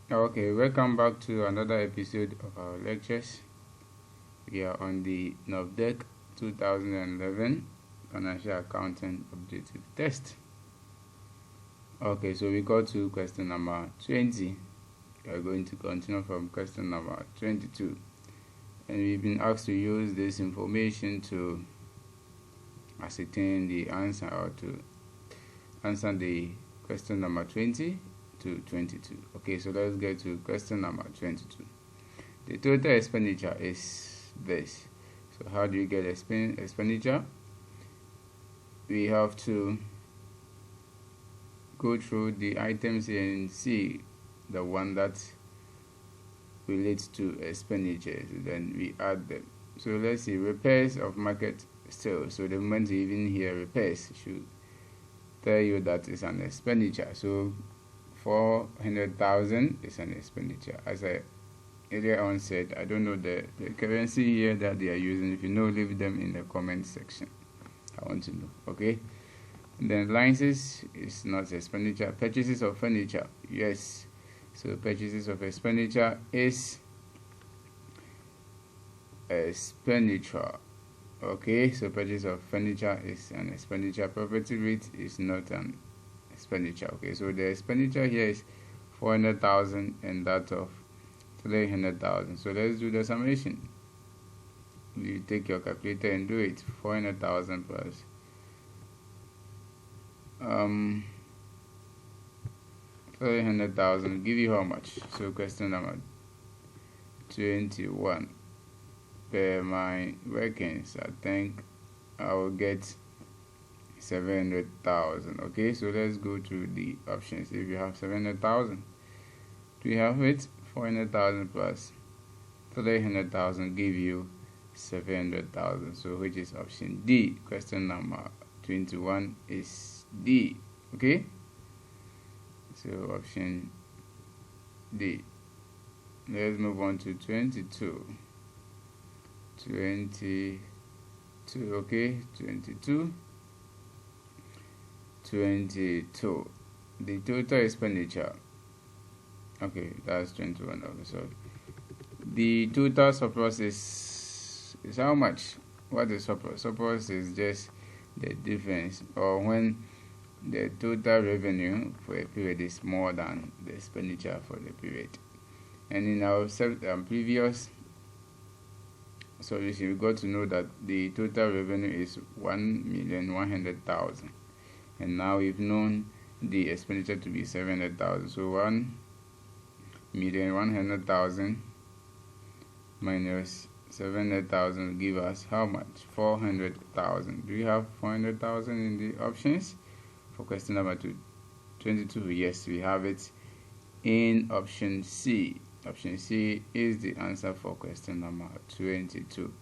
Okay, welcome back to another episode of our lectures. We are on the NOV 2011 Financial Accounting Objective Test. Okay, so we got to question number 20. We are going to continue from question number 22. And we've been asked to use this information to ascertain the answer or to answer the question number 20 to 22. Okay, so let's get to question number 22. The total expenditure is this. So how do you get expenditure? We have to go through the items and see the one that relates to expenditures. Then we add them. So let's see, repairs of market sales. So the moment you even hear repairs, should tell you that it's an expenditure. So 400,000 is an expenditure. As I earlier on said, I don't know the currency here that they are using. If you know, leave them in the comment section. I want to know. Okay. And then licenses is not expenditure. Purchases of furniture, yes. So purchases of expenditure is expenditure. Okay, so purchase of furniture is an expenditure. Property rate is not an expenditure. Okay, so the expenditure here is 400,000 and that of 300,000. So let's do the summation. You take your calculator and do it. 400,000 plus 300,000 give you how much? So question number 21. Per my workings, I think I will get 700,000. Okay, so let's go to the options. If you have 700,000, do you have it? 400,000 plus 300,000 give you 700,000. So which is option D? Question number 21 is D. Okay, so option D. Let's move on to 22. 22. Okay, 22. The total expenditure. Okay, that's 21. Okay, sorry. The total surplus is how much? What is surplus? Surplus is just the difference, or when the total revenue for a period is more than the expenditure for the period. And in our previous solution, we got to know that the total revenue is 1,100,000, and now we've known the expenditure to be 700,000. So 1,100,000 minus 700,000 give us how much? 400,000. Do you have 400,000 in the options for question number 22? Yes, we have it in option C. Option C is the answer for question number 22.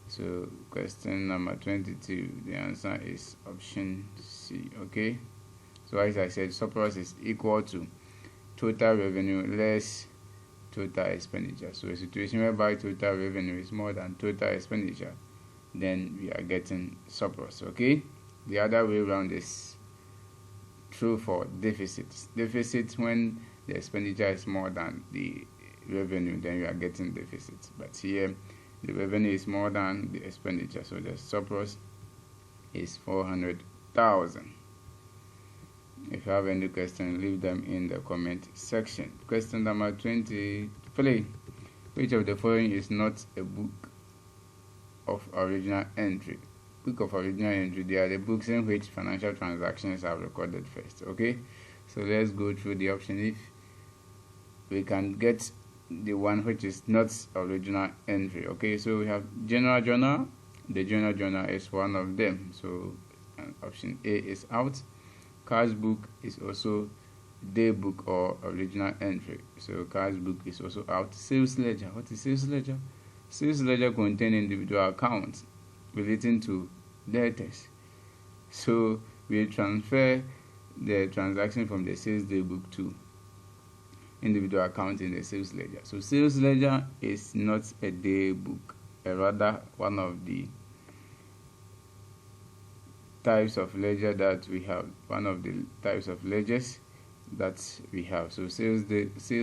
So question number 22, the answer is option C. Okay, so as I said, surplus is equal to total revenue less total expenditure. So a situation whereby total revenue is more than total expenditure, then we are getting surplus. Okay, the other way around is true for deficits. Deficit, when the expenditure is more than the revenue, then you are getting deficit. But here the revenue is more than the expenditure, so the surplus is 400,000. If you have any question, leave them in the comment section. Question number 23. Which of the following is not a book of original entry? Book of original entry, they are the books in which financial transactions are recorded first. Okay, so let's go through the option. If we can get the one which is not original entry. Okay, so we have general journal. The general journal is one of them, so option A is out. Cash book is also day book or original entry, so cash book is also out. Sales ledger, what is sales ledger? Sales ledger contains individual accounts relating to debtors, so we transfer the transaction from the sales day book to individual account in the sales ledger. So sales ledger is not a day book, rather one of the types of ledger that we have. One of the types of ledgers that we have. So sales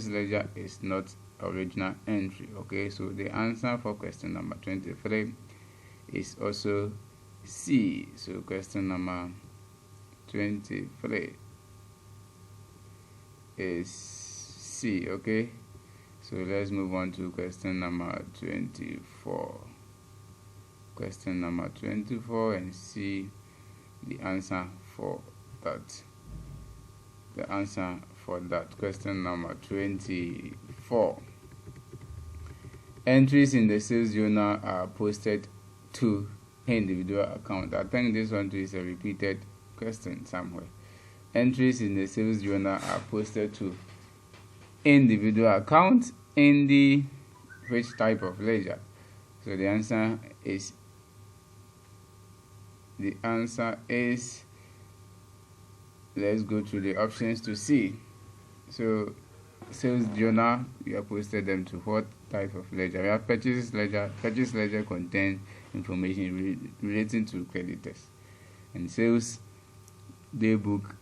ledger is not original entry. Okay, so the answer for question number 23 is also C. So question number 23 is C. Okay, so let's move on to question number 24. Question number 24 and see the answer for that. The answer for that. Question number 24. Entries in the sales journal are posted to individual account. I think this one too is a repeated question somewhere. Entries in the sales journal are posted to individual account in the which type of ledger? So the answer is let's go to the options to see. So sales journal, we have posted them to what type of ledger? We have purchase ledger. Purchase ledger contains information relating to creditors, and sales daybook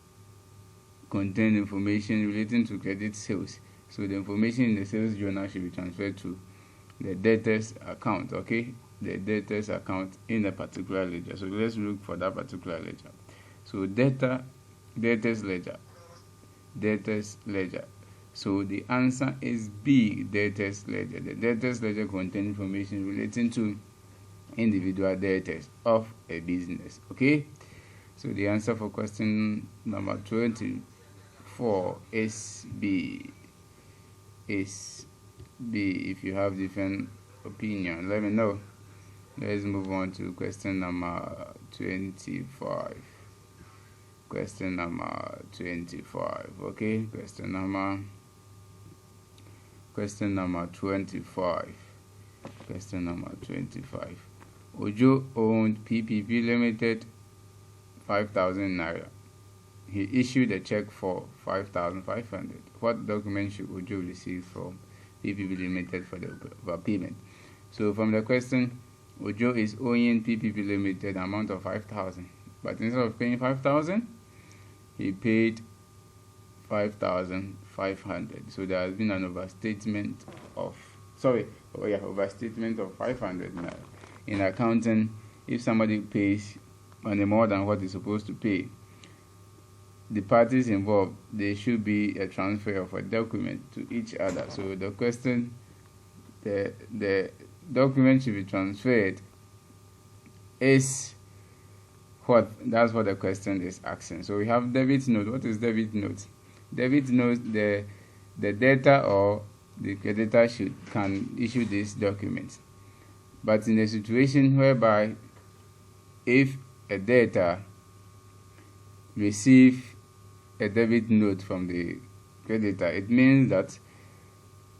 contains information relating to credit sales. So the information in the sales journal should be transferred to the debtors account. Okay, the debtors account in a particular ledger. So let's look for that particular ledger. So debtors ledger. So the answer is B, debtors ledger. The debtors ledger contains information relating to individual debtors of a business. Okay, so the answer for question number 24 is B. If you have different opinion, let me know. Let's move on to question number 25. Question number 25. Okay, question number 25. Question number 25. Ojo owned PPP Limited 5,000 naira. He issued a check for 5,500. What document should Ojo receive from PPP Limited for the overpayment? So from the question, Ojo is owing PPP Limited an amount of 5,000, but instead of paying 5,000, he paid 5,500. So there has been an overstatement of 500 naira. In accounting, if somebody pays money more than what he's supposed to pay, the parties involved, there should be a transfer of a document to each other. So the question, the document should be transferred is what? That's what the question is asking. So we have debit note. What is debit note? Debit note, the debtor or the creditor can issue this document. But in a situation whereby if a debtor receives a debit note from the creditor, it means that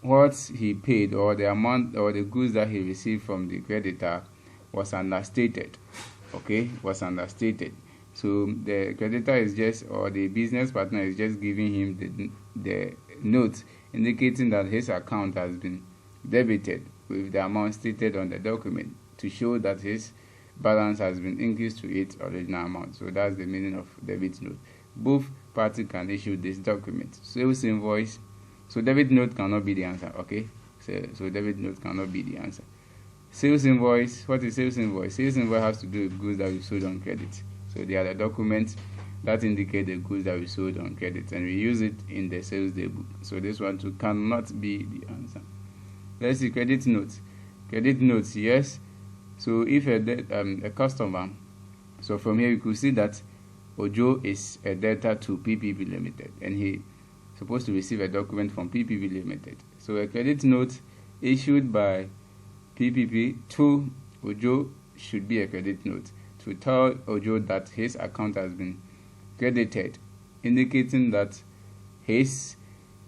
what he paid or the amount or the goods that he received from the creditor was understated. Okay, was understated. So the creditor is just, or the business partner is just giving him the note indicating that his account has been debited with the amount stated on the document to show that his balance has been increased to its original amount. So that's the meaning of debit note. Both parties can issue this document. Sales invoice. So debit note cannot be the answer. Okay, so debit note cannot be the answer. Sales invoice. What is sales invoice? Sales invoice has to do with goods that we sold on credit. So they are the documents that indicate the goods that we sold on credit, and we use it in the sales daybook. So this one too cannot be the answer. Let's see, credit notes. Credit notes, yes. So if a customer, so from here you could see that Ojo is a debtor to PPP Limited, and he supposed to receive a document from PPP Limited. So a credit note issued by PPP to Ojo should be a credit note to tell Ojo that his account has been credited, indicating that his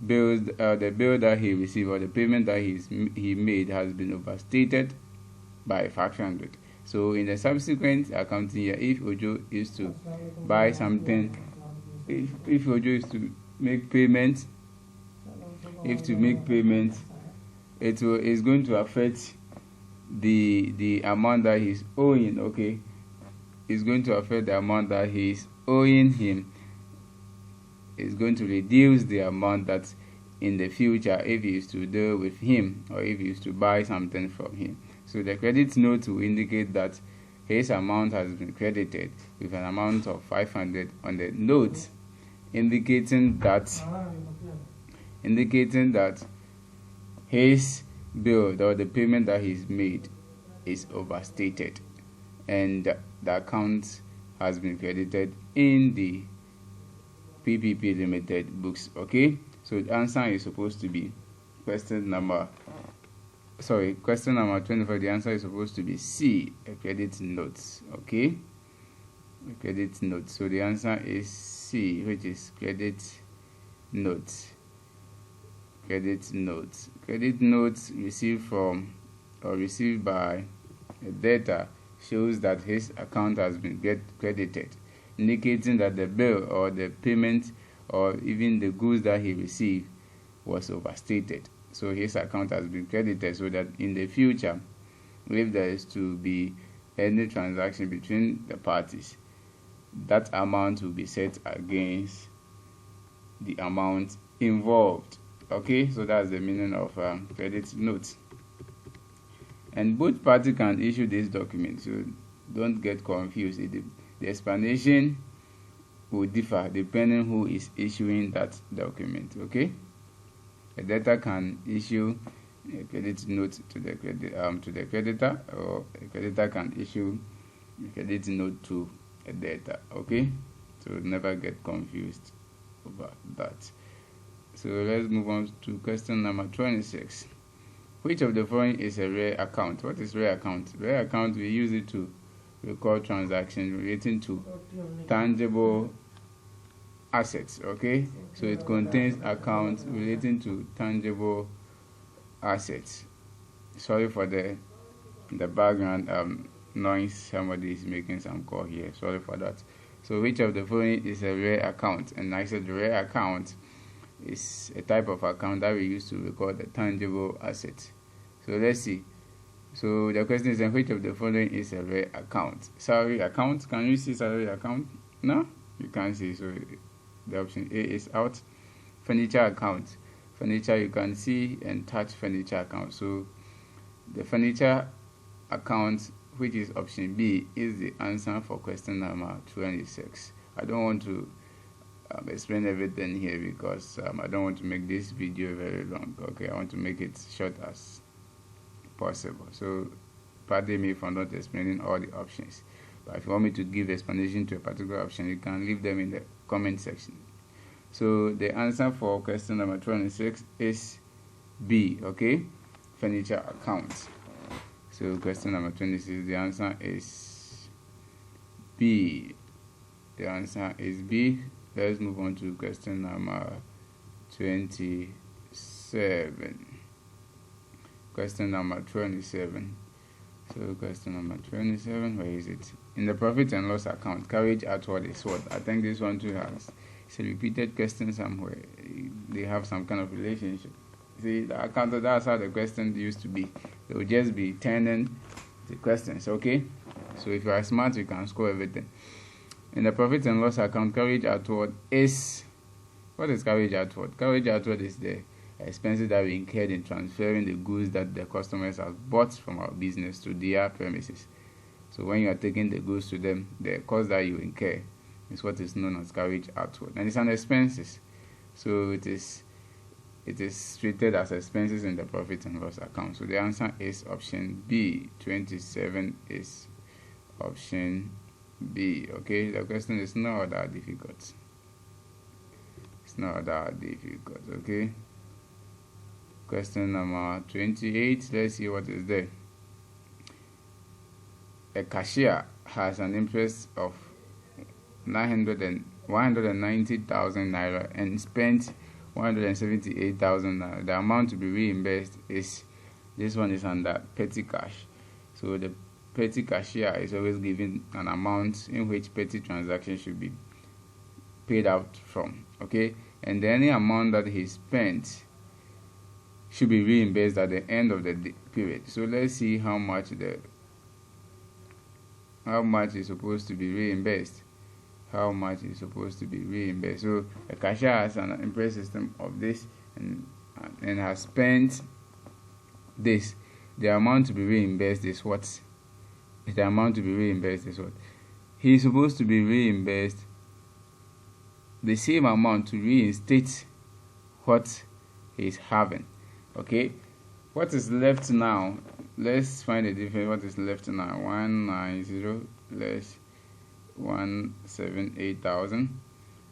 bills, the bill that he received or the payment that he made has been overstated by 500. So in the subsequent accounting year, if Ojo is to buy something, if Ojo is to make payment, it is going to affect the amount that he's owing. Okay, it's going to affect the amount that he's owing him. is going to reduce the amount that in the future if you used to deal with him or if you used to buy something from him. So the credit note will indicate that his amount has been credited with an amount of 500 on the note, indicating that his bill or the payment that he's made is overstated and the account has been credited in the PPP Limited books. Okay, so the answer is supposed to be question number 24. The answer is supposed to be C, a credit note. Okay, a credit note. So the answer is C, which is credit note. Credit note. Credit notes received from or received by a debtor shows that his account has been credited, indicating that the bill or the payment or even the goods that he received was overstated. So his account has been credited, so that in the future, if there is to be any transaction between the parties, that amount will be set against the amount involved. Okay, so that's the meaning of credit note. And both parties can issue this document, so don't get confused. The explanation will differ depending who is issuing that document. Okay, a debtor can issue a credit note to the creditor, or a creditor can issue a credit note to a debtor. Okay, so never get confused about that. So let's move on to question number 26. Which of the following is a rare account? What is rare account? Rare account, we use it to record transactions relating to tangible assets. Okay, so it contains accounts relating to tangible assets. Sorry for the background noise. Somebody is making some call here. Sorry for that. So which of the following is a rare account? And I said the rare account is a type of account that we use to record the tangible assets. So let's see. So the question is, which of the following is a rare account? Salary account. Can you see salary account? No, you can't see. So the option A is out. Furniture account. Furniture, you can see and touch furniture account. So the furniture account, which is option B, is the answer for question number 26. I don't want to explain everything here because I don't want to make this video very long. Okay, I want to make it short as possible. So pardon me for not explaining all the options, but if you want me to give explanation to a particular option, you can leave them in the comment section. So the answer for question number 26 is B. Okay, furniture account. So question number 26, the answer is B. The answer is B. Let's move on to question number 27. Question number 27. So question number 27, where is it? In the profit and loss account, carriage outward is what? I think this one too has, it's a repeated question somewhere. They have some kind of relationship. See, the account, that's how the questions used to be. They will just be turning the questions. Okay, so if you are smart, you can score everything. In the profit and loss account, carriage outward is, what is carriage outward? Carriage outward is the expenses that we incurred in transferring the goods that the customers have bought from our business to their premises. So when you are taking the goods to them, the cost that you incur is what is known as carriage outward, and it's an expenses. So it is treated as expenses in the profit and loss account. So the answer is option B. 27 is option B. Okay, the question is not that difficult. It's not that difficult. Okay, question number 28. Let's see what is there. A cashier has an interest of 190,000 naira and spent 178,000 naira. The amount to be reimbursed is, this one is under petty cash. So the petty cashier is always given an amount in which petty transaction should be paid out from. Okay, and any amount that he spent should be reimbursed at the end of the period. So let's see how much is supposed to be reimbursed. how much is supposed to be reimbursed. So the cashier has an impress system of this and has spent this. The amount to be reimbursed is what? The amount to be reimbursed is what? He is supposed to be reimbursed the same amount to reinstate what he is having. Okay, what is left now? Let's find the difference. What is left now? 190 less 178,000.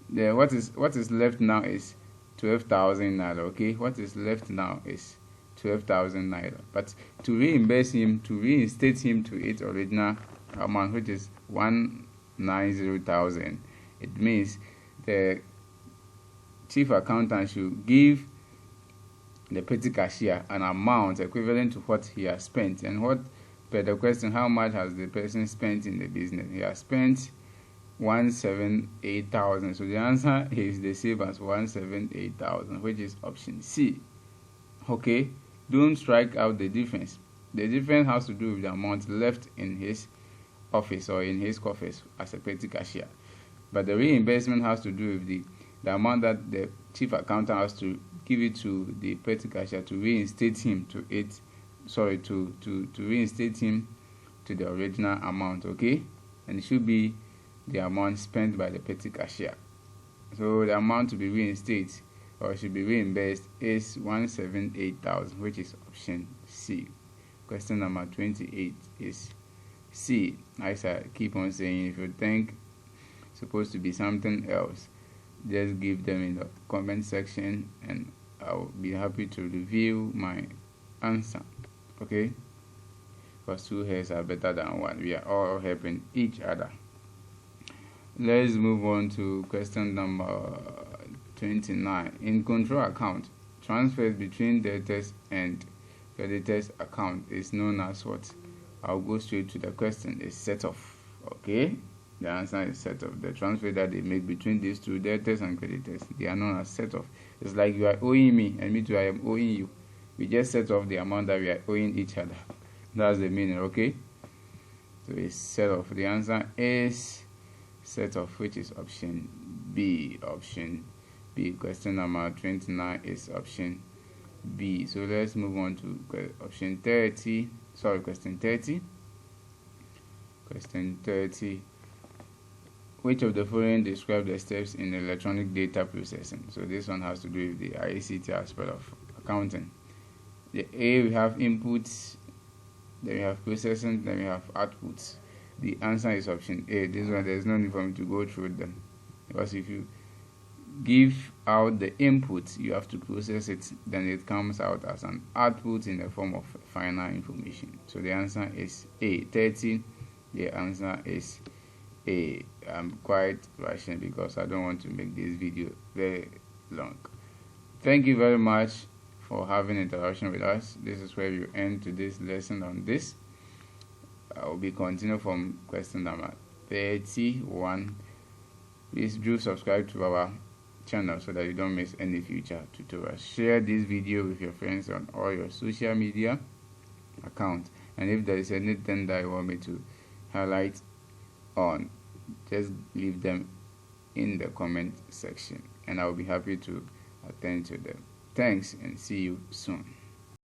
Then what is left now is 12,000 naira. Okay, what is left now is 12,000 naira. But to reimburse him, to reinstate him to its original amount, which is 190,000, it means the chief accountant should give the petty cashier an amount equivalent to what he has spent. And what, per the question, how much has the person spent in the business? He has spent 178,000. So the answer is the same as 178,000, which is option C. Okay, don't strike out the difference. The difference has to do with the amount left in his office or in his coffers as a petty cashier. But the reimbursement has to do with the amount that the chief accountant has to give it to the petty cashier to reinstate him to it. Sorry, to reinstate him to the original amount. Okay, and it should be the amount spent by the petty cashier. So the amount to be reinstated or should be reimbursed is 178,000, which is option C. Question number 28 is C. As I keep on saying, if you think it's supposed to be something else, just give them in the comment section and I'll be happy to review my answer. Okay, because two heads are better than one. We are all helping each other. Let's move on to question number 29. In control account, transfers between debtors and creditors account is known as what? I'll go straight to the question. It's set off. Okay, the answer is set off. The transfer that they make between these two, debtors and creditors, they are known as set off. It's like you are owing me and me too, I am owing you. We just set off the amount that we are owing each other. That's the meaning. Okay, so it's set off. The answer is set off, which is option B. Option B. Question number 29 is option B. So let's move on to option 30. Sorry, question 30. Question 30. Which of the following describe the steps in electronic data processing? So this one has to do with the ICT aspect of accounting. The A, we have inputs, then we have processing, then we have outputs. The answer is option A. This one, there's no need for me to go through them, because if you give out the input, you have to process it, then it comes out as an output in the form of final information. So the answer is A. 30. The answer is A. I'm quite rushing because I don't want to make this video very long. Thank you very much for having interaction with us. This is where you end today's lesson on this. I will be continuing from question number 31. Please do subscribe to our channel so that you don't miss any future tutorials. Share this video with your friends on all your social media accounts, and if there is anything that you want me to highlight on, just leave them in the comment section and I'll be happy to attend to them. Thanks and see you soon.